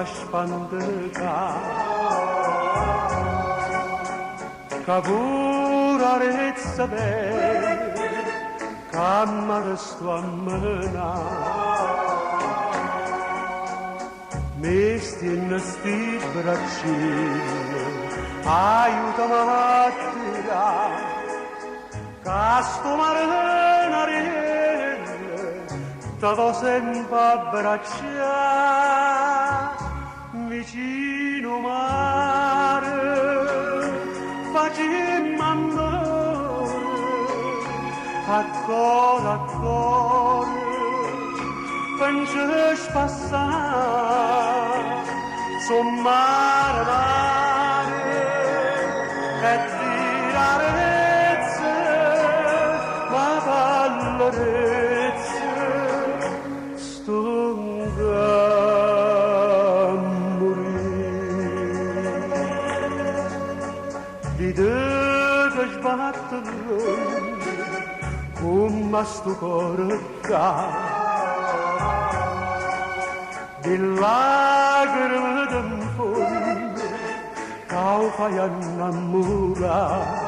spandega Cavura rezza bene Cammare sto a mena Mesti in sti braccini Aiutami a tirare Casto marina T'avo sempre abbracciato vicino mare, facemmo amore, a cuore, pensi passare, su mare, e tirarezze, ma vallerezze, Deve sbattere come sto cuore di lacrime d'un fondo che fai innamorare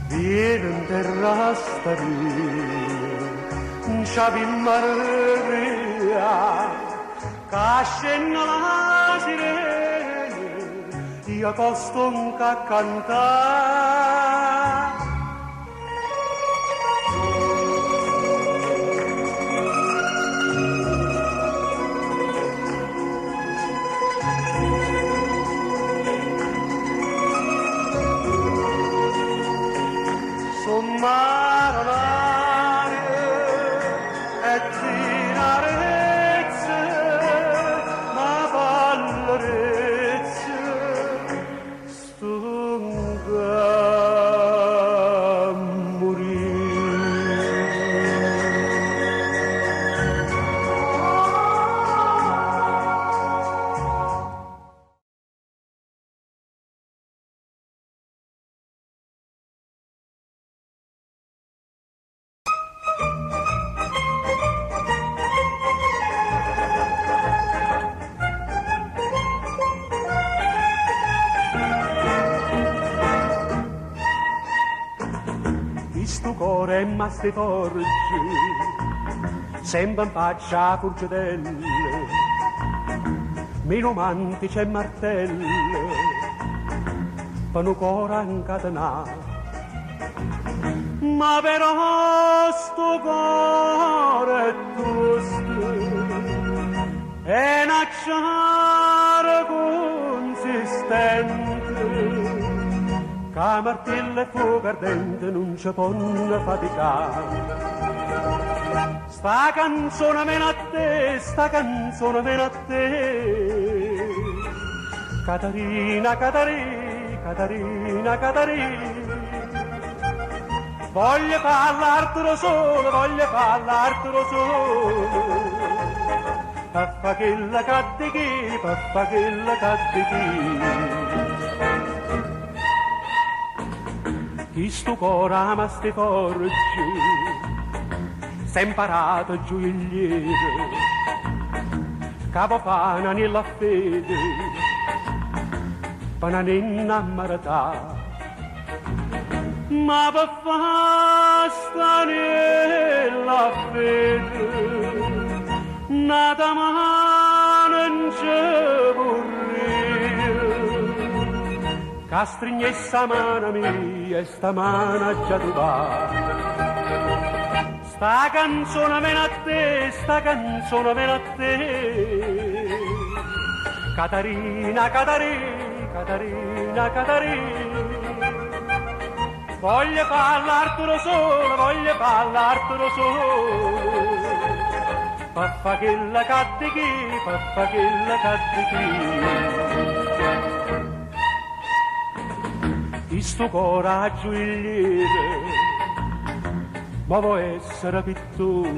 viene in terra staria non c'avi Maria che scende la sirena io costo un cantare sommarare e tirarezze ma vallerezze Sto cuore è maste forgi, sempre in faccia a furgitelle, meno mantici e martelle, per un cuore incatenato. Ma però sto cuore è tosto, è un acciaio consistente, che martello e fuoco ardente non ci possono faticare. Sta canzone viene a te, sta canzone viene a te. Caterina, Caterina, Caterina, Caterina. Voglio parlartelo solo, voglio parlartelo solo. Paffa che la cadde chi, paffa che la cadde chi. Chi sto cuore ama ste forgi, s'è imparato gioielliere, capofana nella fede, per non innamorata. Ma per fare sta nella fede, nata mano non c'è vorrei, che strignessa mano mia e sta mano già tu va. Sta canzone viene a te, sta canzone viene a te. Caterina, Caterina, Caterina, Caterina. Voglio parlartelo solo, voglio parlartelo solo. Paffa che la cadde chi, paffa che la cadde chi. Chi sto coraggio gioielliere, ma vuoi essere pittore,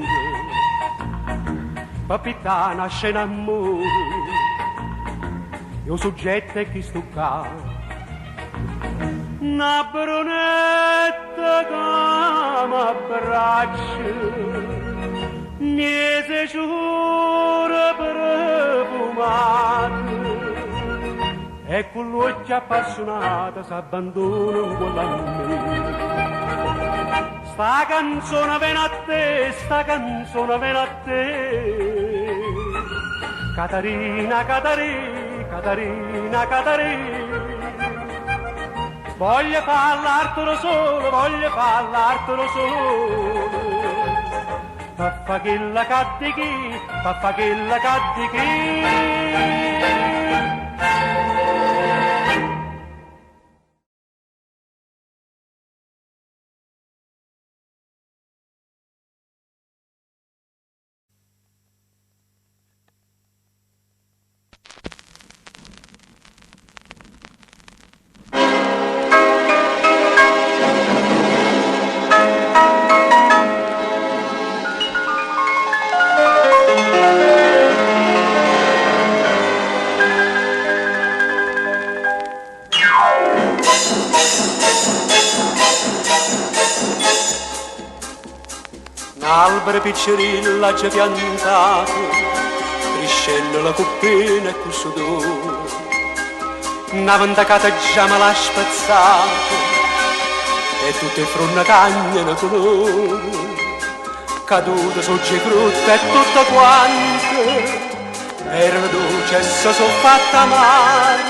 per pittare una scena amore, io soggetto è chi sto qua. Una brunetta che m'abbraccia, niese giura profumate e con l'occhio appassionato s'abbandona con la me. Sta canzone viene a te, sta canzone viene a te. Catarina, Catarina, Catarina, Catarina. Voglio parlartelo solo, voglio parlartelo solo. Paffa che la cadde chi, paffa che la cadde chi. Albero piccerilla c'è piantato, crescendo la coppina e col sudore. Una ventacata già me l'ha spezzato e tutte fronte cagnano colore. Caduta sogge frutta e tutto quanto, era dolce e si sono fatta male,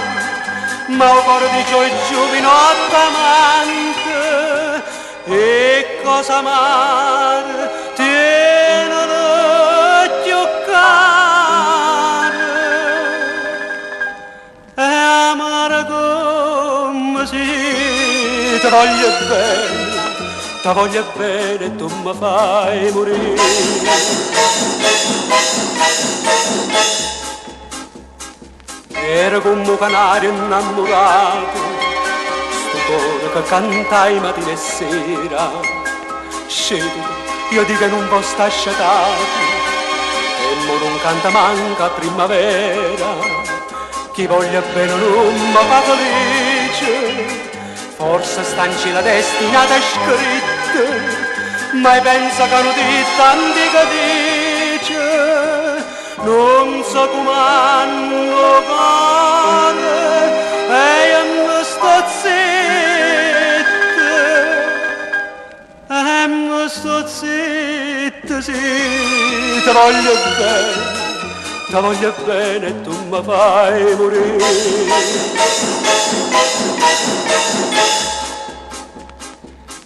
ma il cuore di ciò è giovinotta amante. E cosa amare tiene l'occhio cane, e amare come si ti voglio bene e tu mi fai morire. Era come un canario innamorato, che cantai mattina e sera. Scegli, io dico che non può stare sciatato, e mo non canta manca a primavera. Chi voglia bene non mi fa felice, forse stanci la destinata è scritta, ma pensa che non di tanti che dice. Non so come hanno cuore e io non sto sto zitta, sì, ti voglio bene e tu mi fai morire.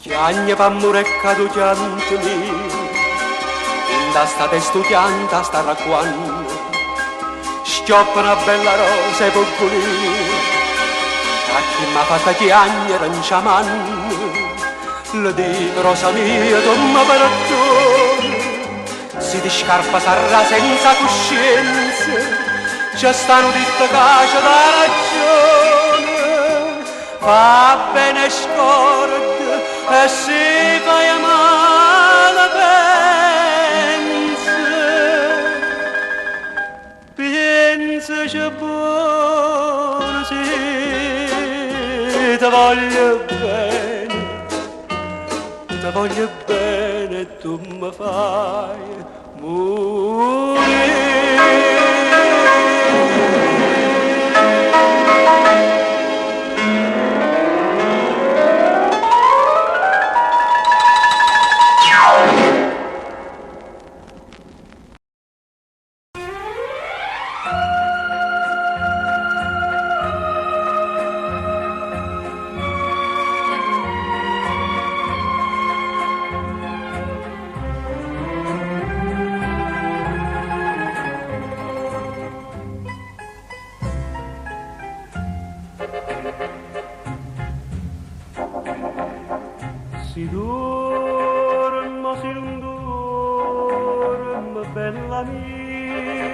Chiagna pa murecca tu chianti mio, in da sta testo chianta sta racquando, schioppa una bella rosa e popolina, a chi m'ha fatta chiagna arancia manno. Le dico rosa mia, tu mi perdoni, si ti scarpa sarà senza coscienza, c'è stanno tutte case da ragione, fa bene scorda e si fai male pensa c'è buono, sì, ti voglio bene e tu mi fai morire. Si dorma, si non dorma, bella mia,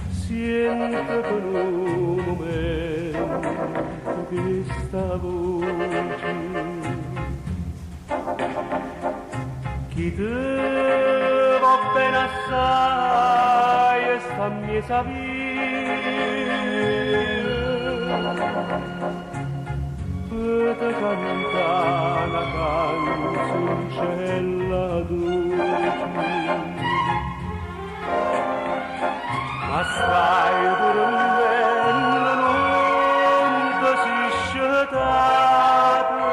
siente per un momento questa voce, chi te va bene assai e sta miesa via. te canta una canzoncella dolce. Ma stai dormendo, non ti si scetate,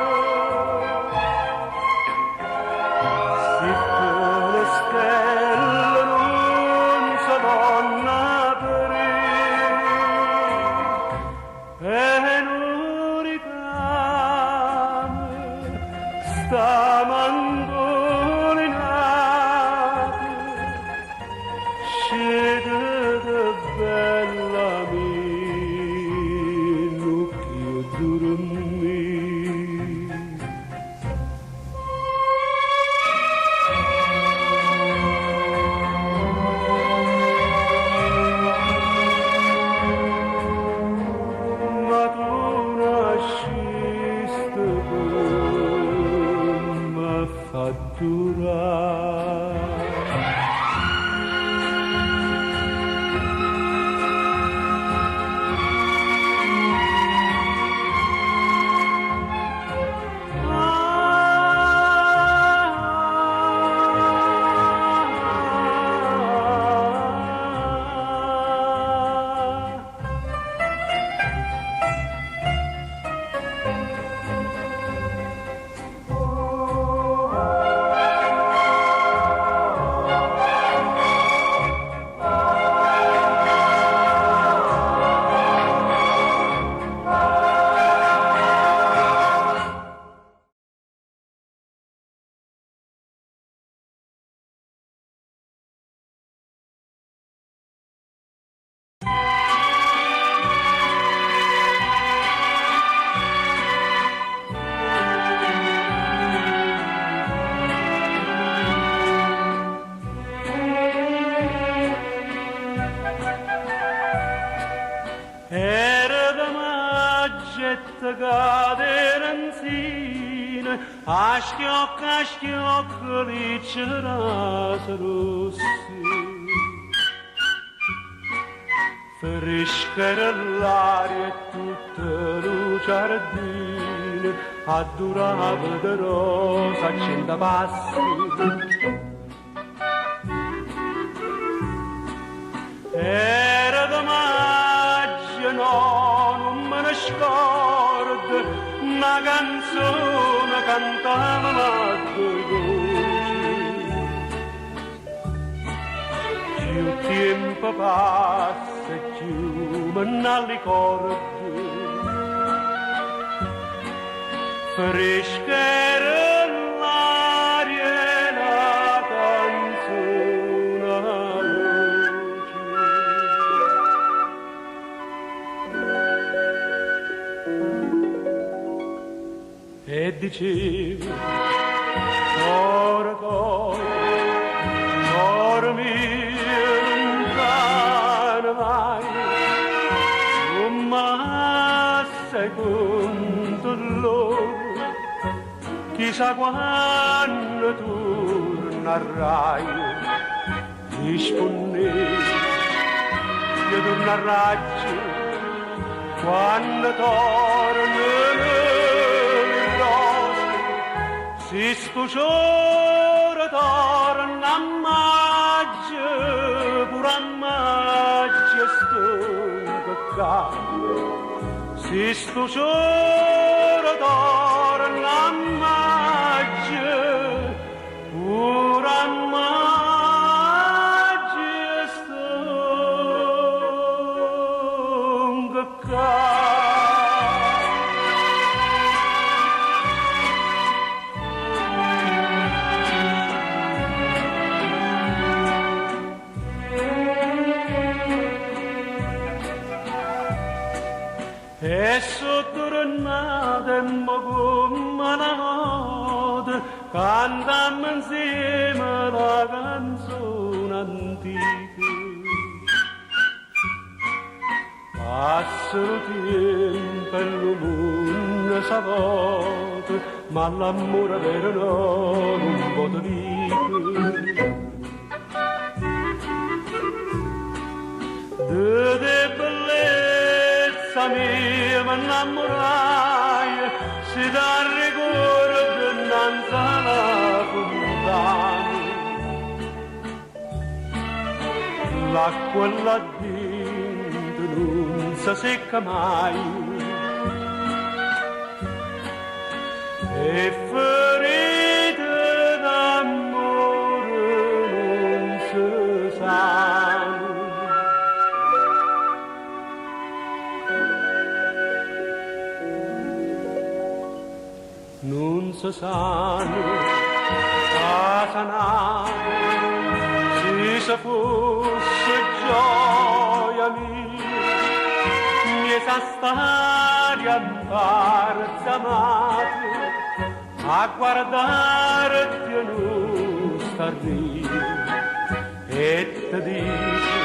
se le stelle non si vanno aprire, e non ricame sta mandolinata, scende bella mia, l'occhio dormì. Ma tu nasciste come fatturare. Era da maggetta caderanzina, a schiocco liccerase rossi. Fresca era l'aria e tutta luce giardina, addurava de rosa a 100 passi. Era da maggio, no, non me ne scordo, una canzone cantava a due voci. Più il tempo passa, più me ne ricordo. Fresca era l'aria e la canzone e dicevo, cuore, cuore mio, lontano vai, non me sei conto loro, chissà quando tornerai, rispondevo, io tornerai quando tornerai. Si sto giorno torna a maggio, pure a maggio sto peccato. Si sto giorno torna a maggio, pure a maggio sto peccato. E sotto tornate come una notte cantammo insieme la canzone antica. Passa il tempo e il mondo s'avvolge, ma l'amore vero no, non può dire. De bellezza mia mi innamorai, si dà ricordo innanzi alla fontana, l'acqua là dentro non si secca mai e ferite d'amore non si sanno. Non si sanno a sanare se fosse gioia mia, mi sa stare a barzamate a guardarti e non star lì e ti dice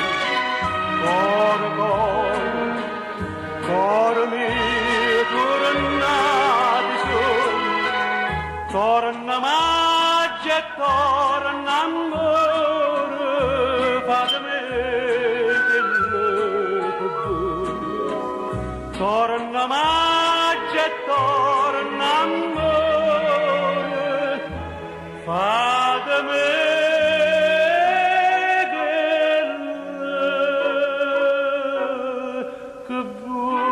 coro coro coro mio tornati su torna maggio e torna amore fatemi quello che vuoi torna maggio e torna amore fatemi quello che vuoi.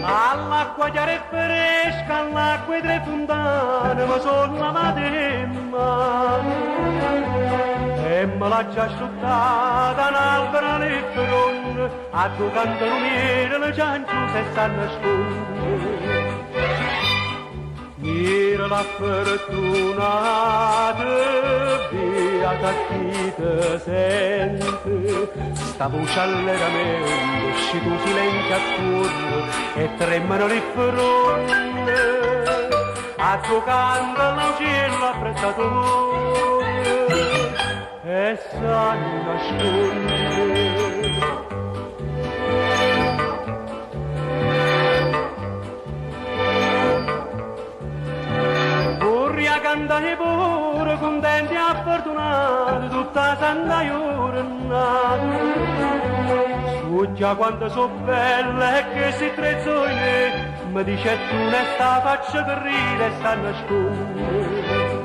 All'acqua chiara e fresca, all'acqua tre fontane, ma sono la mademma. E me l'ha già asciuttata un albero nel fronte, a due canto lumiere le ciancio se stanno nasconde. Mira la fortunata, beata chi te sente, sta voce allegramente, usci tu silenzio attorno e tremano le fronte, a tuo canto l'uccello apprezzatore e sanno nascondere. Cantare pure, contenti e fortunati, tutta santa giornata. Sfuggia quanto so bella e che si trezzo in me, mi dice tu ne sta faccia per ride e sta nascondere.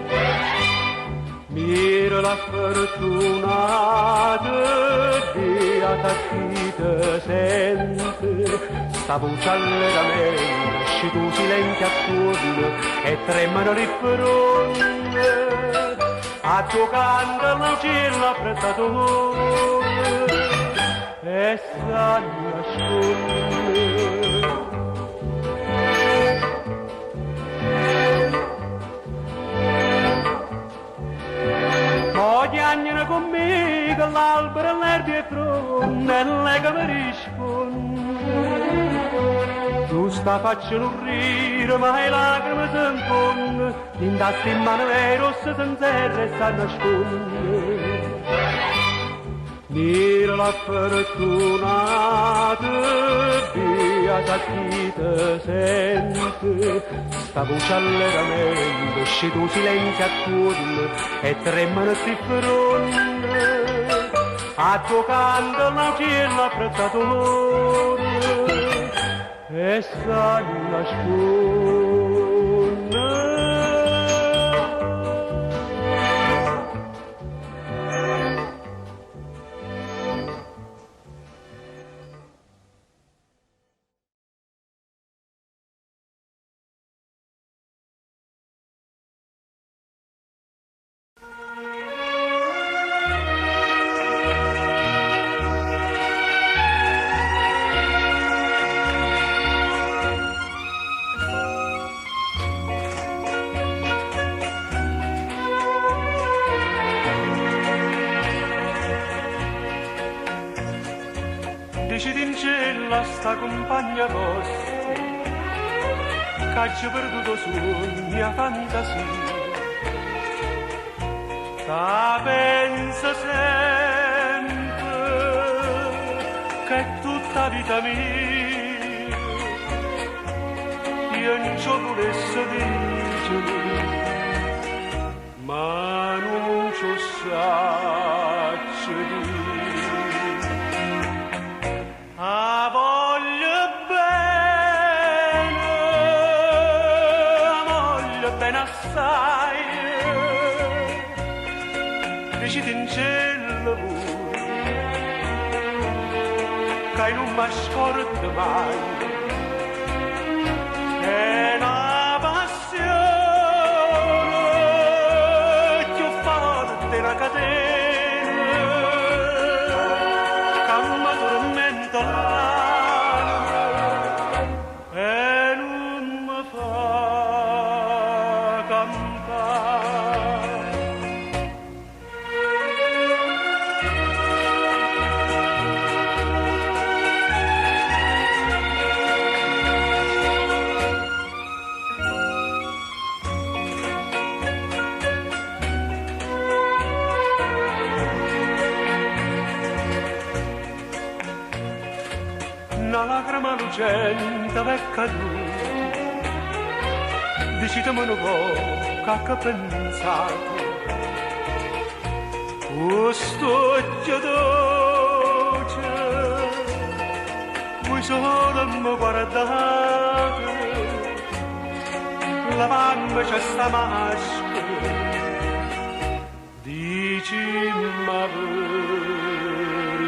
Mira la fortunata, beata chi te sente, sta voce allegramente, esci tu silenzio attorno e tremano le fronte, a tuo canto l'uccello apprezzatore e sa nascondere. Chiagnano con me che l'albero all'erba è fronte e lei che mi risponde. Tu sta facendo rire ma le lacrime si infondono, in tasca in mano le rosse senza e sta nascondere. Mira la fortunata, beata chi te sente, sta voce allegramente, esci tu silenzio attorno e tremano sti fronte, a tuo canto l'uccello apprezzatore e sa nascondere. sta compagna vostra che ci ha perduto su mia fantasia, che pensa sempre che è tutta vita mia, io non ci volesse dire, ma non ci saccio dire. A voglio bene assai, decidi in cielo pure, che non mi scordo mai, è una passione più forte una catena, che mi tormenta l'anima e non mi fa campare. Una lacrima lucente è caduta, decidimi un po' che pensato, questo occhio dolce, voi solo mi guardate, la mamma c'è sta maschera, dicimi la verità.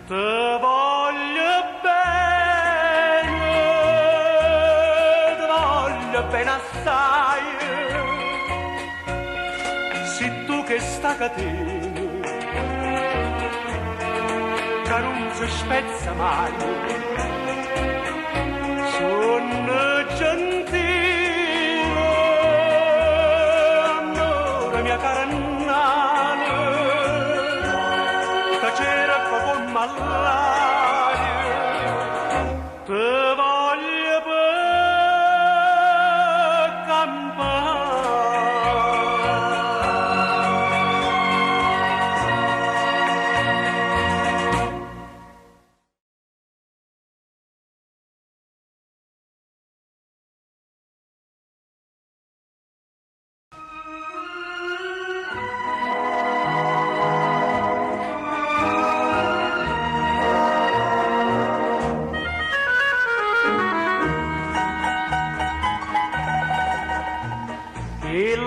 Te voglio bene assai, se tu che sta catena, che non si spezza mai, sono gentile, amore mia cara nana, che c'era come malaria, te voglio per campare.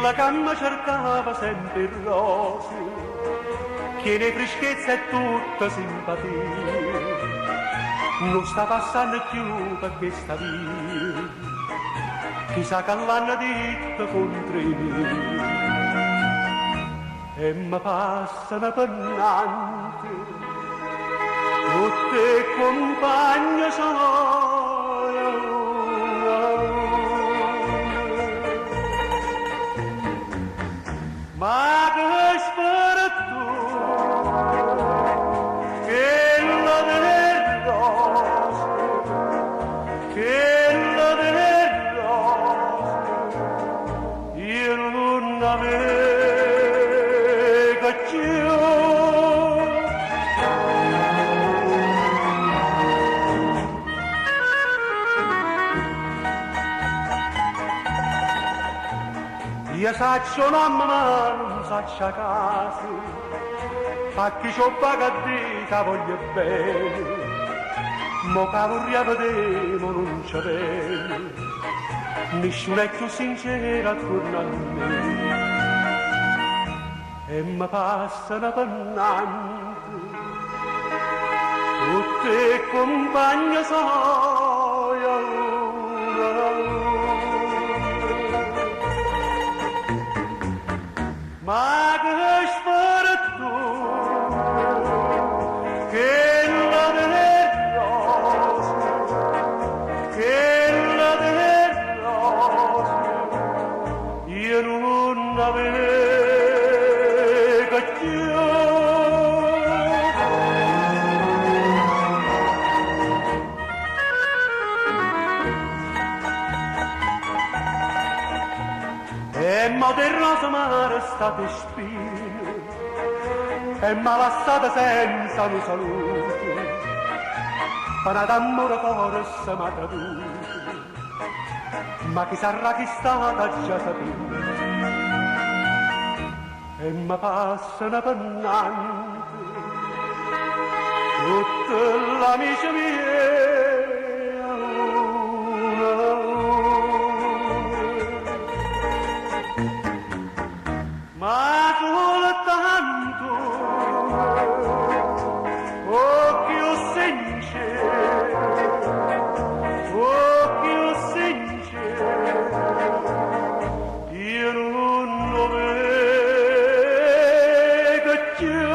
La canna cercava sempre rose, chiede freschezza e tutta simpatia, non sta passando più per questa via, chissà che l'hanno detto contro me, e mi passano pennante, tutte compagne sono. Ma che spirito, che la delle rose, che la delle rose, io non avevo più. Io saccio mamma ma non saccio a casa, a chi c'ho pagato voglio bene, mo che vorrei vedere ma non c'è bene, nessuno è più sincero attorno a me, e mi passano pennante, tutte compagne sono. Ma che spirito, che la delle rose, che la delle rose, io non avevo più. e mo del rosa mare state spine e m'ha lasciata senza un saluto pana d'amore forse m'ha traduto ma chi sarà chi stata già saputo e mi passa una pennante tutte l'amici miei a una a una. Ma soltanto occhi o sinceri io non lo vedo più.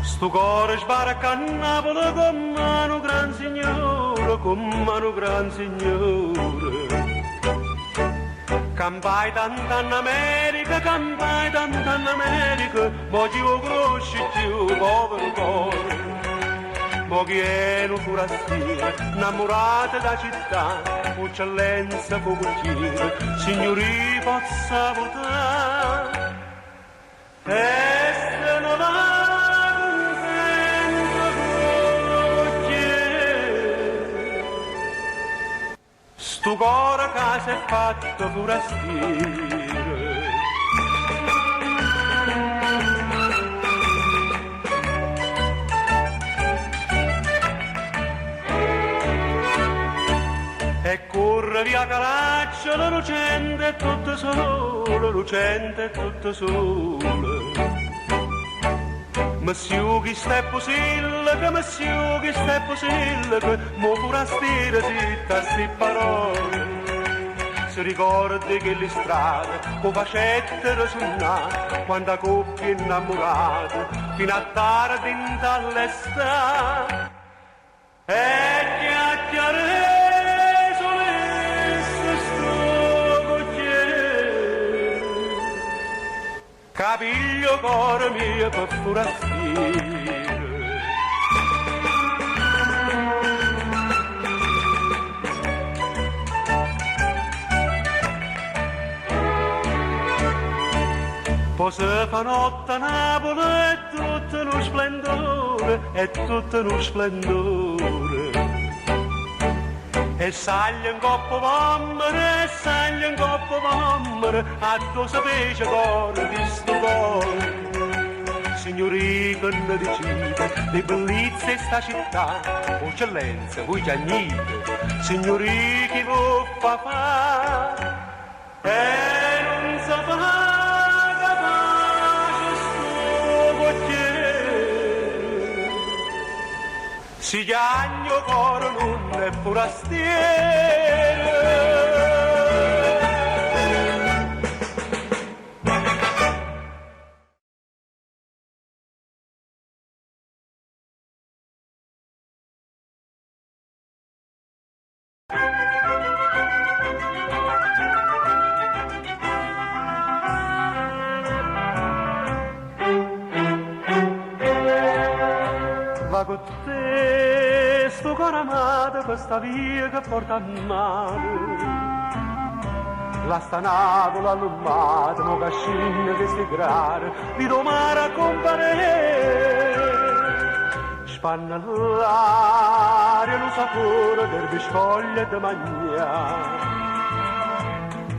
Sto cuore sbarca a Napoli con mano gran signore, Campai tanta in America, ma chi lo conosci più, povero cuore. Ma chi è un forastiero, innamorato da città, eccellenza cocucchiere, signori possa votare. E se non va sto cuore che si è fatto forastiero. E corre via Calaccia, la lucente è tutto sole, Monsieur chi sta possibile, che mo forastiero zitta sti parole. Si ricordi che le strade, con facettero suonare, quando a coppie innamorate, fino a tardi in dall'estate. E chiacchiere solesse sto cocchiere, capiglio cuore mio per forastiero. Poi si fa notte a Napoli è tutto uno splendore, E saglia in coppa mammere, a tu sapesce cuore di sto cuore. Signori che ne decide, le bellezze sta città, eccellenza, voi giagnite, signori che vuoi fa, e non sa fa. Si chiagno coro non è forastiero. Va con te, sto cuore amato, questa via che porta a mano. La sta Napoli all'umato, mo cascina che si grare, di domani a comparire. Spanna l'aria, lo sapore del biscoglio e di mangiare.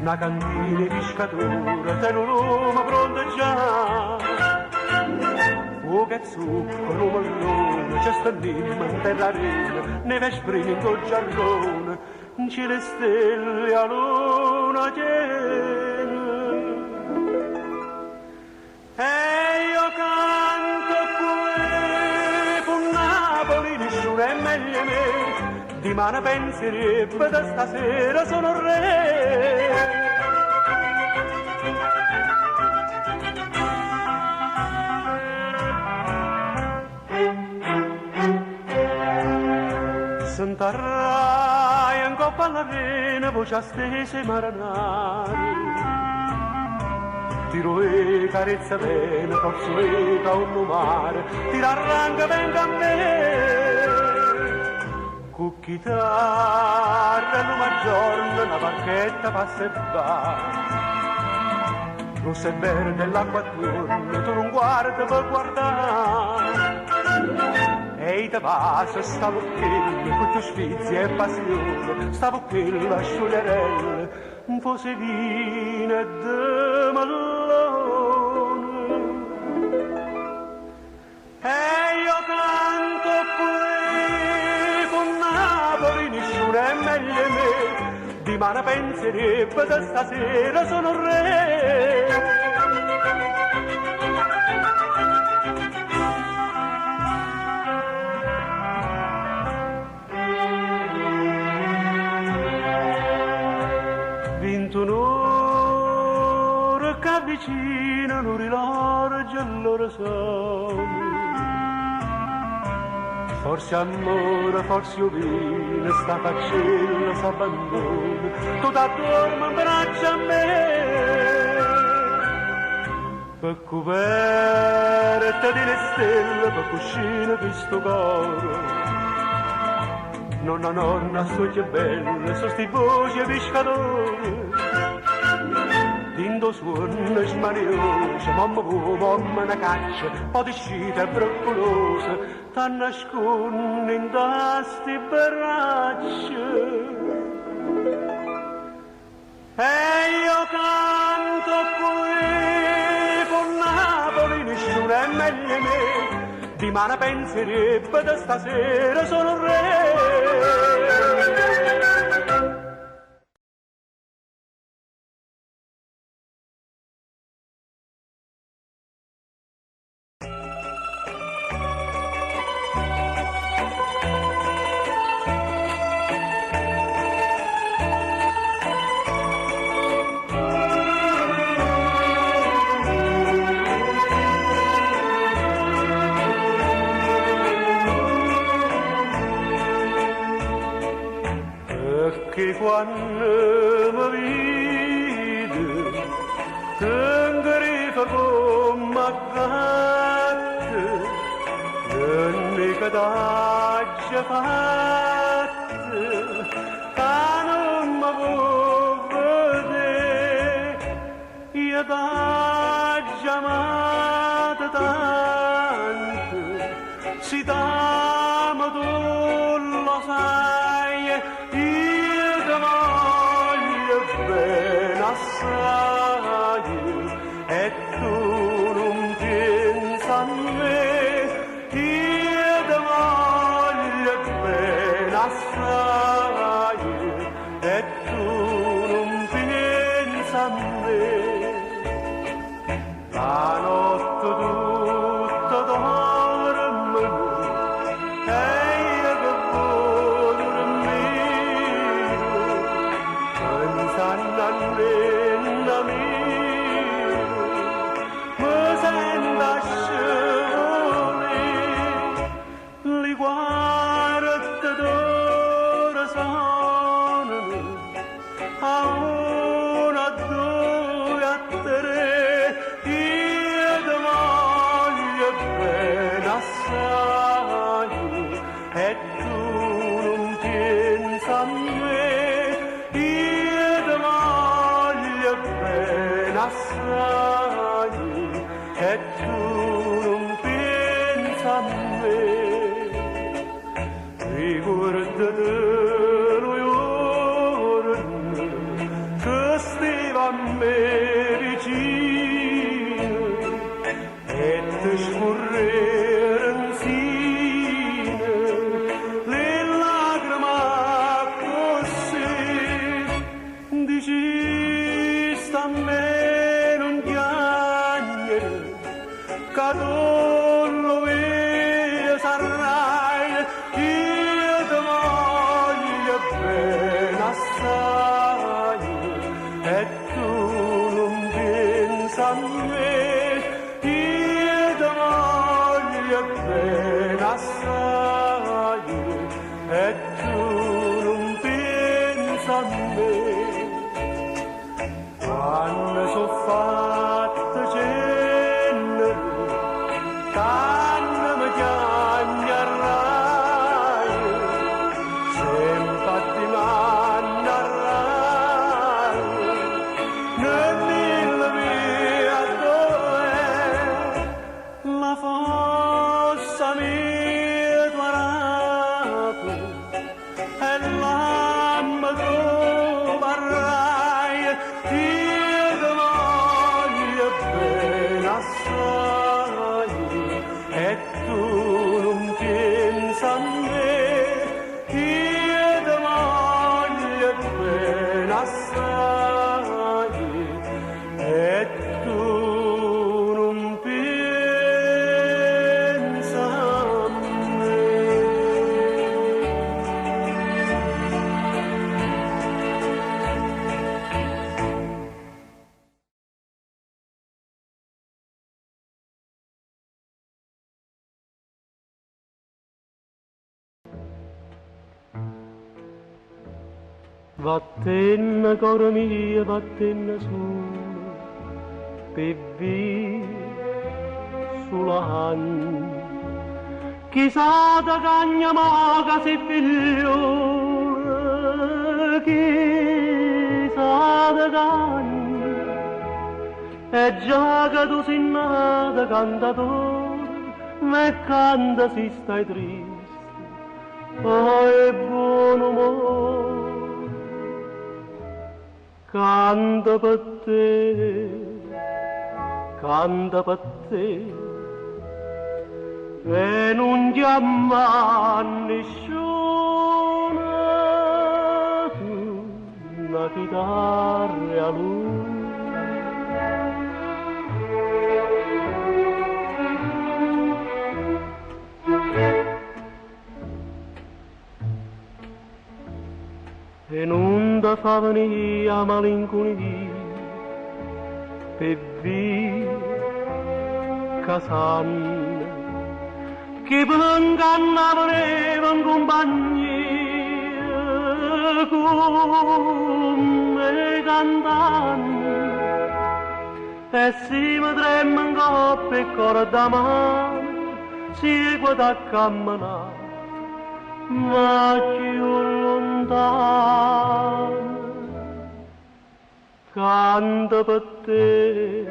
Una cantina di pescatura, te un lume pronto già. Fuoco e zucchero, mellone, c'è stannima in terra arena, neve springo giallone, c'è le stelle a luna piena. E io canto qui, con Napoli nessuno è meglio me, di mano penserebbe da stasera sono re. t'arrai in coppa all'arena, voce stese maranari. Tiro e carezza bene, forza e un mare, tira arranca venga a me. Con chitarra e maggiorno, una barchetta passa e va. Rossa e verde l'acqua attorno, tu non guardi per guardare. Ehi te passa, stavo qui, con tu sfizi e passione, stavo qui la scioglierella, un po' se vino e de mellone. E io canto qui, con Napoli nessuno è meglio di me, di mano penserebbe che stasera sono re. Un'ora che avvicina, non rilarge allora sono. Forse amore, forse io vino, sta faccenda s'abbandona, tu t'addormi in braccio a me. Per coperte di le stelle, per cuscine di sto cuore. Nonna, sto che belle, so sti voci e pescatori. Dindo suono smanioso, mamma una caccia, po' di scita broccolosa, t'ha nasconde in sti braccia. E io canto qui, con Napoli nessuno è meglio di me, di mano penserebbe da stasera sono re. Che quando mi vede, t'ingrifa come a gatto, l'unica d'aggia fatta, che non mi può vedere, io t'aggia amata tanto, si t'amo tu lo sai, assai, e tu non pensa a me, io ti voglio bene assai, e tu non pensa a me. La notte tutta dorme, e io che voglio dormire, pensando a me. E tu non pensa a me, io ti voglio bene assai, e tu non pensa a me. Ricordati lo giorno che stava a me vicino e ti scorreva insieme le lacrime così. Dici sta a me non piangere, che tu lo vedi sarai, io ti voglio bene assai, e tu non pensa a me, io ti voglio bene assai, e tu Vattene cora mia, vattene su, per via sulla hand. Chissà da cagna moca si figliolo, chissà da cagna. E già che tu sei nata cantatore, me canta se stai triste, oh è buon umore. Canta per te, e non chiama nessuno, tu una chitarra a lui. E non da fa venire a malinconia per via casanna che per ingannare in compagnia come cantando e si mi trema in coppa e cuore da mano si guarda a camminare ma più lontano. Canta per te,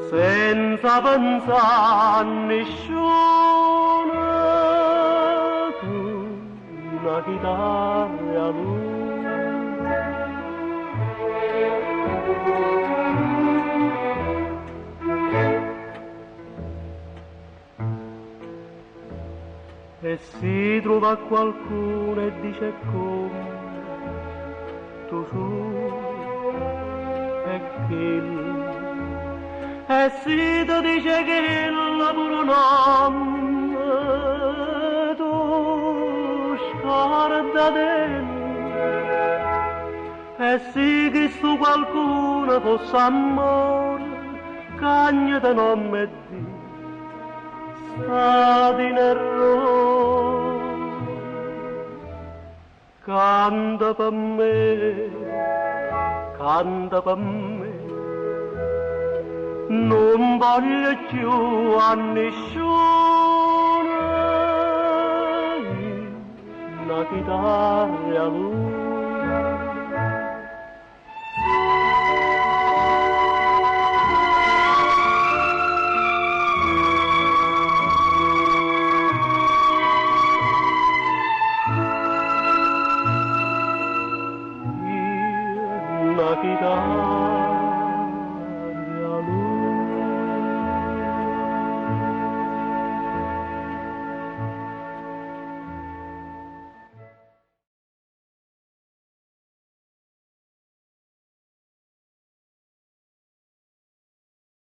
senza pensare a nessuno, tu una chitarra a lui. E si trova qualcuno e dice come tu su e kill e si ti dice che il puro nome tu scorda e si che su qualcuno fosse amore cagnate non mi di stati in errore. Canta per me, non voglio più a nessuno una chitarra a lui.